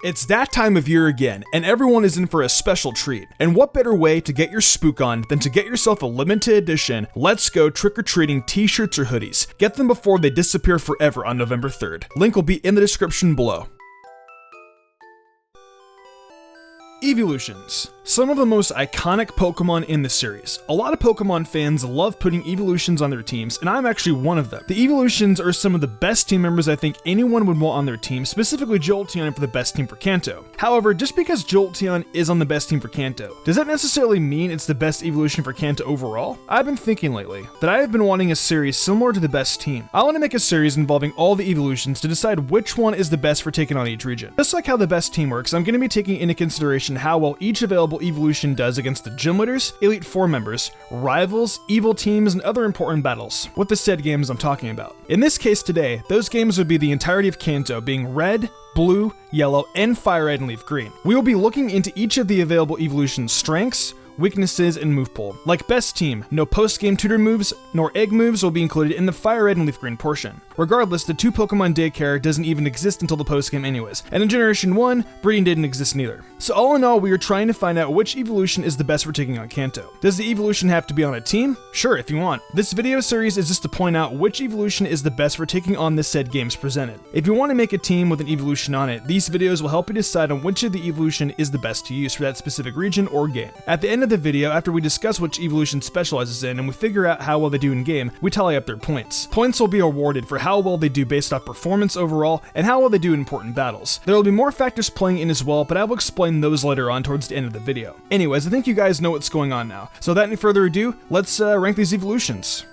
It's that time of year again, and everyone is in for a special treat. And what better way to get your spook on than to get yourself a limited edition Let's Go Trick-or-Treating t-shirts or hoodies. Get them before they disappear forever on November 3rd. Link will be in the description below. Eeveelutions. Some of the most iconic Pokemon in the series. A lot of Pokemon fans love putting Eeveelutions on their teams, and I'm actually one of them. The Eeveelutions are some of the best team members I think anyone would want on their team, specifically Jolteon for the best team for Kanto. However, just because Jolteon is on the best team for Kanto, does that necessarily mean it's the best evolution for Kanto overall? I've been thinking lately that I have been wanting a series similar to the best team. I want to make a series involving all the Eeveelutions to decide which one is the best for taking on each region. Just like how the best team works, I'm going to be taking into consideration how well each available evolution does against the gym leaders, Elite Four members, rivals, evil teams, and other important battles. What the said games I'm talking about. In this case today, those games would be the entirety of Kanto, being red, blue, yellow, and fire red and leaf green. We will be looking into each of the available evolution's strengths, weaknesses, and move pool. Like best team, no post-game tutor moves nor egg moves will be included in the fire red and leaf green portion. Regardless, the 2 Pokemon daycare doesn't even exist until the post-game anyways, and in Generation 1, breeding didn't exist neither. So all in all, we are trying to find out which evolution is the best for taking on Kanto. Does the evolution have to be on a team? Sure, if you want. This video series is just to point out which evolution is the best for taking on the said games presented. If you want to make a team with an evolution on it, these videos will help you decide on which of the evolution is the best to use for that specific region or game. At the end of the video, after we discuss which evolution specializes in and we figure out how well they do in game, we tally up their points. Points will be awarded for how well they do based off performance overall and how well they do in important battles. There will be more factors playing in as well, but I will explain those later on towards the end of the video. Anyways, I think you guys know what's going on now. So without any further ado, let's rank these evolutions.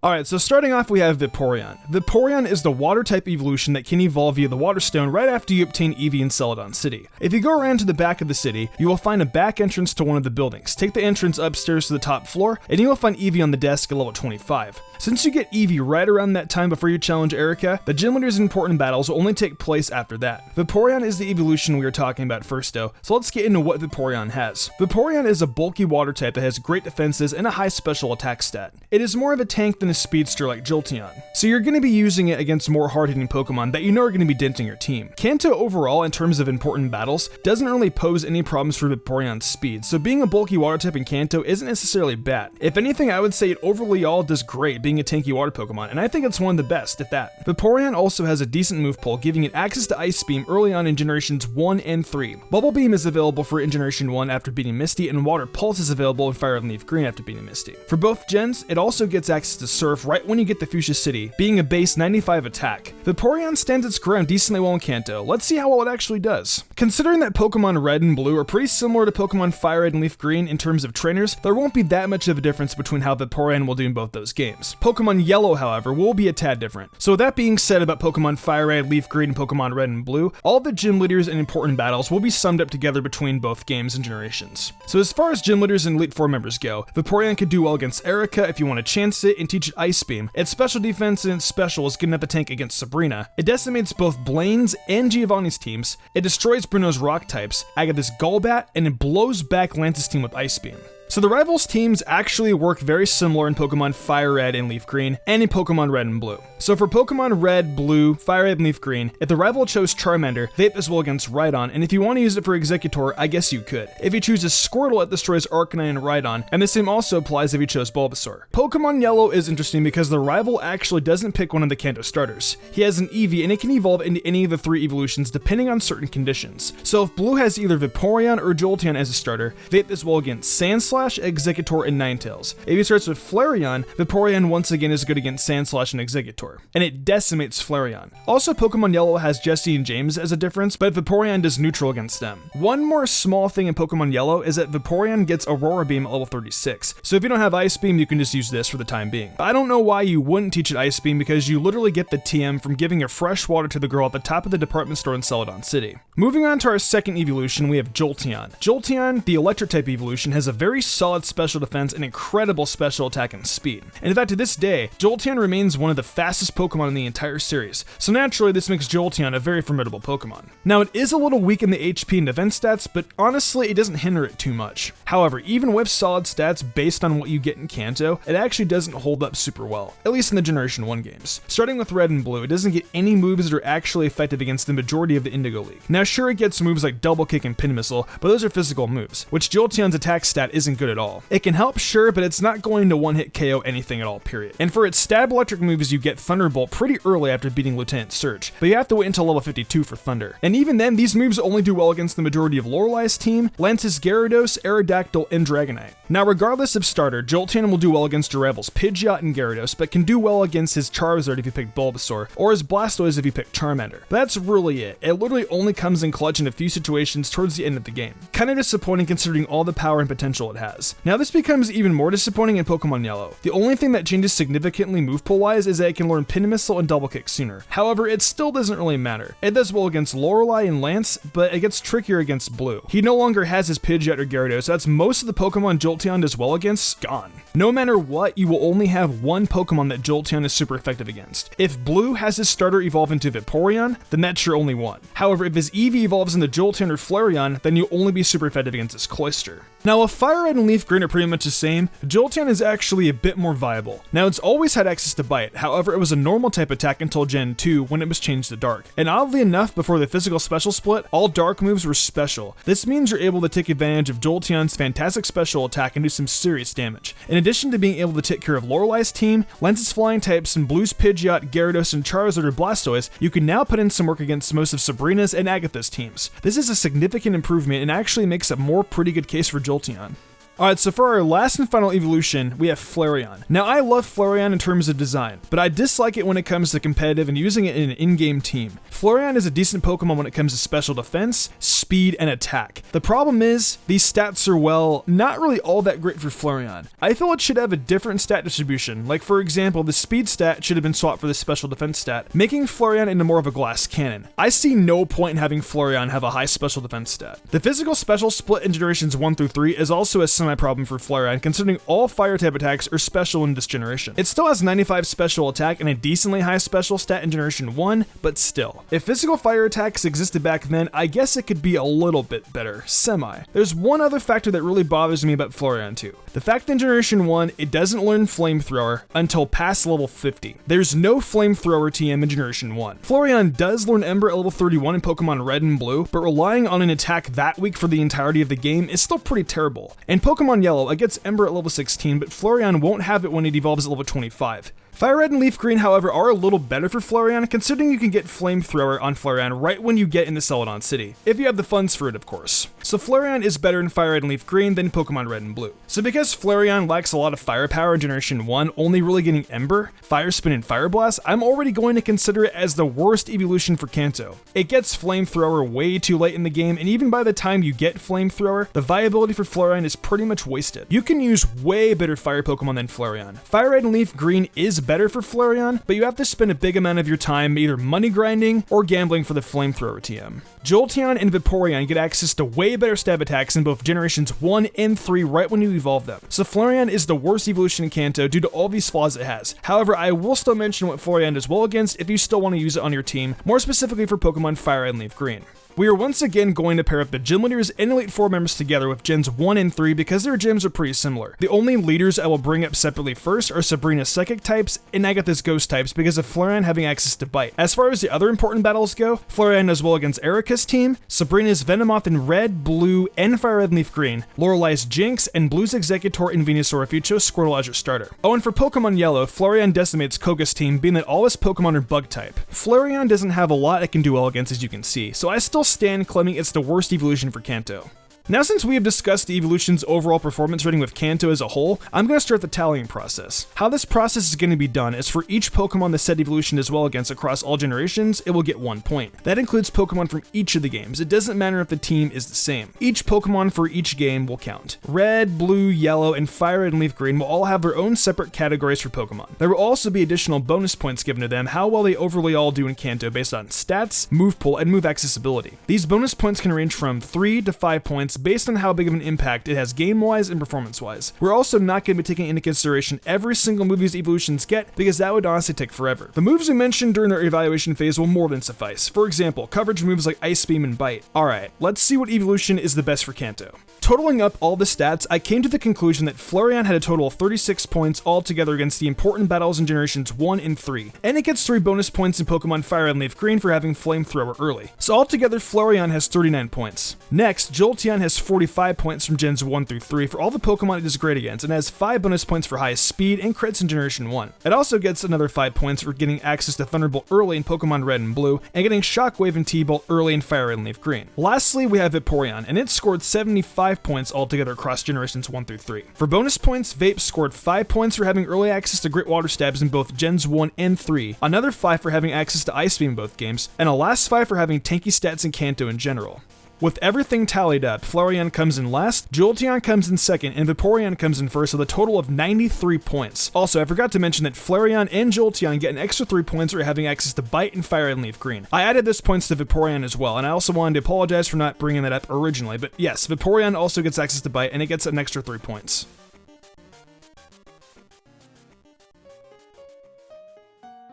Alright, so starting off we have Vaporeon. Vaporeon is the water type evolution that can evolve via the Water Stone right after you obtain Eevee in Celadon City. If you go around to the back of the city, you will find a back entrance to one of the buildings. Take the entrance upstairs to the top floor, and you will find Eevee on the desk at level 25. Since you get Eevee right around that time before you challenge Erica, the gym leaders in important battles will only take place after that. Vaporeon is the evolution we are talking about first though, so let's get into what Vaporeon has. Vaporeon is a bulky water type that has great defenses and a high special attack stat. It is more of a tank than a speedster like Jolteon, so you're going to be using it against more hard-hitting Pokemon that you know are going to be denting your team. Kanto overall, in terms of important battles, doesn't really pose any problems for Vaporeon's speed, so being a bulky water type in Kanto isn't necessarily bad. If anything, I would say it overall does great being a tanky water Pokemon, and I think it's one of the best, if that. Vaporeon also has a decent move pool, giving it access to Ice Beam early on in Generations 1 and 3. Bubble Beam is available for in Generation 1 after beating Misty, and Water Pulse is available in Fire and Leaf Green after beating Misty. For both gens, it also gets access to Surf right when you get the Fuchsia City, being a base 95 attack. Vaporeon stands its ground decently well in Kanto. Let's see how well it actually does. Considering that Pokemon Red and Blue are pretty similar to Pokemon Fire Red and Leaf Green in terms of trainers, there won't be that much of a difference between how Vaporeon will do in both those games. Pokemon Yellow, however, will be a tad different. So with that being said about Pokemon Fire Red, Leaf Green, and Pokemon Red and Blue, all the gym leaders and important battles will be summed up together between both games and generations. So as far as gym leaders and Elite Four members go, Vaporeon could do well against Erica if you want to chance it and teach it Ice Beam. Its special defense and its special is good enough to tank against Sabrina. It decimates both Blaine's and Giovanni's teams. It destroys Bruno's rock types, Agatha's Golbat, and it blows back Lance's team with Ice Beam. So the rivals teams actually work very similar in Pokemon Fire Red and Leaf Green, and in Pokemon Red and Blue. So for Pokemon Red, Blue, Fire Red, and Leaf Green, if the rival chose Charmander, they hit this well against Rhydon, and if you want to use it for Exeggutor, I guess you could. If you choose a Squirtle, it destroys Arcanine and Rhydon, and the same also applies if you chose Bulbasaur. Pokemon Yellow is interesting because the rival actually doesn't pick one of the Kanto starters. He has an Eevee, and it can evolve into any of the 3 evolutions depending on certain conditions. So if Blue has either Vaporeon or Jolteon as a starter, they hit this well against Sandslash, Exeggutor, and Ninetales. If he starts with Flareon, Vaporeon once again is good against Sandslash and Exeggutor, and it decimates Flareon. Also, Pokemon Yellow has Jesse and James as a difference, but Vaporeon does neutral against them. One more small thing in Pokemon Yellow is that Vaporeon gets Aurora Beam at level 36, so if you don't have Ice Beam, you can just use this for the time being. I don't know why you wouldn't teach it Ice Beam because you literally get the TM from giving a fresh water to the girl at the top of the department store in Celadon City. Moving on to our second evolution, we have Jolteon. Jolteon, the electric type evolution, has a very solid special defense and incredible special attack and speed. And in fact, to this day, Jolteon remains one of the fastest Pokemon in the entire series, so naturally this makes Jolteon a very formidable Pokemon. Now it is a little weak in the HP and defense stats, but honestly it doesn't hinder it too much. However, even with solid stats based on what you get in Kanto, it actually doesn't hold up super well, at least in the Generation 1 games. Starting with Red and Blue, it doesn't get any moves that are actually effective against the majority of the Indigo League. Now sure, it gets moves like Double Kick and Pin Missile, but those are physical moves, which Jolteon's attack stat isn't good at all. It can help, sure, but it's not going to one-hit KO anything at all, period. And for its stab electric moves, you get Thunderbolt pretty early after beating Lieutenant Surge, but you have to wait until level 52 for Thunder. And even then, these moves only do well against the majority of Lorelei's team, Lance's Gyarados, Aerodactyl, and Dragonite. Now regardless of starter, Jolteon will do well against Duravel's Pidgeot and Gyarados, but can do well against his Charizard if you pick Bulbasaur, or his Blastoise if you pick Charmander. But that's really it. It literally only comes in clutch in a few situations towards the end of the game. Kinda disappointing considering all the power and potential it has. Now this becomes even more disappointing in Pokemon Yellow. The only thing that changes significantly move pool wise is that it can learn Pin Missile and Double Kick sooner. However, it still doesn't really matter. It does well against Lorelei and Lance, but it gets trickier against Blue. He no longer has his Pidgeot or Gyarados, so that's most of the Pokemon Jolteon does well against gone. No matter what, you will only have one Pokemon that Jolteon is super effective against. If Blue has his starter evolve into Vaporeon, then that's your only one. However, if his Eevee evolves into Jolteon or Flareon, then you'll only be super effective against his Cloyster. Now, while Fire Red and Leaf Green are pretty much the same, Jolteon is actually a bit more viable. Now, it's always had access to Bite, however, it was a normal type attack until Gen 2 when it was changed to Dark. And oddly enough, before the physical special split, all Dark moves were special. This means you're able to take advantage of Jolteon's fantastic special attack and do some serious damage. In addition to being able to take care of Lorelei's team, Lance's flying types, and Blue's Pidgeot, Gyarados, and Charizard or Blastoise, you can now put in some work against most of Sabrina's and Agatha's teams. This is a significant improvement and actually makes a more pretty good case for Jolteon. Alright, so for our last and final evolution, we have Flareon. Now, I love Flareon in terms of design, but I dislike it when it comes to competitive and using it in an in-game team. Flareon is a decent Pokemon when it comes to special defense, speed, and attack. The problem is, these stats are, well, not really all that great for Flareon. I feel it should have a different stat distribution, like for example, the speed stat should have been swapped for the special defense stat, making Flareon into more of a glass cannon. I see no point in having Flareon have a high special defense stat. The physical special split in generations 1 through 3 is also a semi-problem for Flareon, considering all fire type attacks are special in this generation. It still has 95 special attack and a decently high special stat in generation 1, but still. If physical fire attacks existed back then, I guess it could be a little bit better, semi. There's one other factor that really bothers me about Flareon too. The fact that in generation 1, it doesn't learn Flamethrower until past level 50. There's no Flamethrower TM in generation 1. Flareon does learn Ember at level 31 in Pokemon Red and Blue, but relying on an attack that weak for the entirety of the game is still pretty terrible. In Pokemon Yellow, it gets Ember at level 16, but Flareon won't have it when it evolves at level 25. Fire Red and Leaf Green, however, are a little better for Flareon, considering you can get Flamethrower on Flareon right when you get into Celadon City, if you have the funds for it, of course. So Flareon is better in Fire Red and Leaf Green than Pokemon Red and Blue. So because Flareon lacks a lot of firepower in Generation 1, only really getting Ember, Fire Spin, and Fire Blast, I'm already going to consider it as the worst evolution for Kanto. It gets Flamethrower way too late in the game, and even by the time you get Flamethrower, the viability for Flareon is pretty much wasted. You can use way better fire Pokemon than Flareon. Fire Red and Leaf Green is better for Flareon, but you have to spend a big amount of your time either money grinding or gambling for the Flamethrower TM. Jolteon and Vaporeon get access to way better stab attacks in both generations 1 and 3 right when you evolve them. So Flareon is the worst evolution in Kanto due to all these flaws it has. However, I will still mention what Flareon does well against if you still want to use it on your team, more specifically for Pokemon Fire Red and Leaf Green. We are once again going to pair up the Gym Leaders and Elite Four members together with Gens 1 and 3 because their gyms are pretty similar. The only leaders I will bring up separately first are Sabrina's Psychic types and Agatha's Ghost types because of Flareon having access to Bite. As far as the other important battles go, Flareon does well against Erica's team, Sabrina's Venomoth in Red, Blue, and Fire Red and Leaf Green, Lorelei's Jinx, and Blue's Executor and Venusaur if you chose Squirtle as your starter. Oh, and for Pokemon Yellow, Flareon decimates Koga's team, being that all his Pokemon are Bug type. Flareon doesn't have a lot it can do well against, as you can see, so I still stand claiming it's the worst evolution for Kanto. Now, since we have discussed the Eeveelution's overall performance rating with Kanto as a whole, I'm going to start the tallying process. How this process is going to be done is for each Pokemon the said evolution does well against across all generations, it will get 1 point. That includes Pokemon from each of the games. It doesn't matter if the team is the same. Each Pokemon for each game will count. Red, Blue, Yellow, and Fire Red and Leaf Green will all have their own separate categories for Pokemon. There will also be additional bonus points given to them how well they overly all do in Kanto based on stats, move pool, and move accessibility. These bonus points can range from 3 to 5 points points based on how big of an impact it has game-wise and performance-wise. We're also not going to be taking into consideration every single move these evolutions get, because that would honestly take forever. The moves we mentioned during their evaluation phase will more than suffice. For example, coverage moves like Ice Beam and Bite. Alright, let's see what evolution is the best for Kanto. Totaling up all the stats, I came to the conclusion that Flareon had a total of 36 points altogether against the important battles in Generations 1 and 3, and it gets 3 bonus points in Pokemon Fire and Leaf Green for having Flamethrower early. So altogether, Flareon has 39 points. Next, Jolteon has 45 points from Gens 1 through 3 for all the Pokemon it is great against, and has 5 bonus points for highest speed and crits in Generation 1. It also gets another 5 points for getting access to Thunderbolt early in Pokemon Red and Blue, and getting Shockwave and T-Bolt early in Fire and Leaf Green. Lastly, we have Vaporeon, and it scored 75 points altogether across Generations 1 through 3. For bonus points, Vape scored 5 points for having early access to Grit Water Stabs in both Gens 1 and 3, another 5 for having access to Ice Beam in both games, and a last 5 for having tanky stats in Kanto in general. With everything tallied up, Flareon comes in last, Jolteon comes in second, and Vaporeon comes in first with a total of 93 points. Also, I forgot to mention that Flareon and Jolteon get an extra 3 points for having access to Bite and Fire and Leaf Green. I added those points to Vaporeon as well, and I also wanted to apologize for not bringing that up originally, but yes, Vaporeon also gets access to Bite, and it gets an extra 3 points.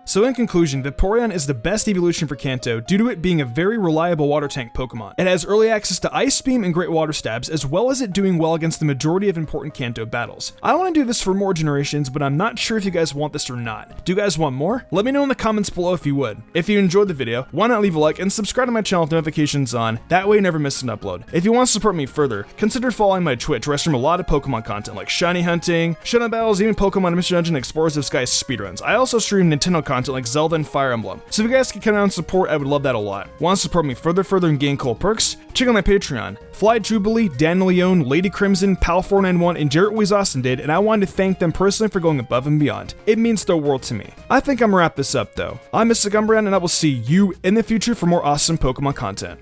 So in conclusion, Vaporeon is the best evolution for Kanto due to it being a very reliable water tank Pokemon. It has early access to Ice Beam and Great Water Stabs, as well as it doing well against the majority of important Kanto battles. I want to do this for more generations, but I'm not sure if you guys want this or not. Do you guys want more? Let me know in the comments below if you would. If you enjoyed the video, why not leave a like and subscribe to my channel with notifications on, that way you never miss an upload. If you want to support me further, consider following my Twitch, where I stream a lot of Pokemon content like shiny hunting, showdown battles, even Pokemon Mystery Dungeon, Explorers of Sky speedruns. I also stream Nintendo content like Zelda and Fire Emblem. So if you guys can come out and support, I would love that a lot. Want to support me further and gain cool perks? Check out my Patreon. Fly Jubilee, Dan Leone, Lady Crimson, Pal491, and Jarrett Weez Austin did, and I wanted to thank them personally for going above and beyond. It means the world to me. I think I'm gonna wrap this up though. I'm MysticUmbreon, and I will see you in the future for more awesome Pokemon content.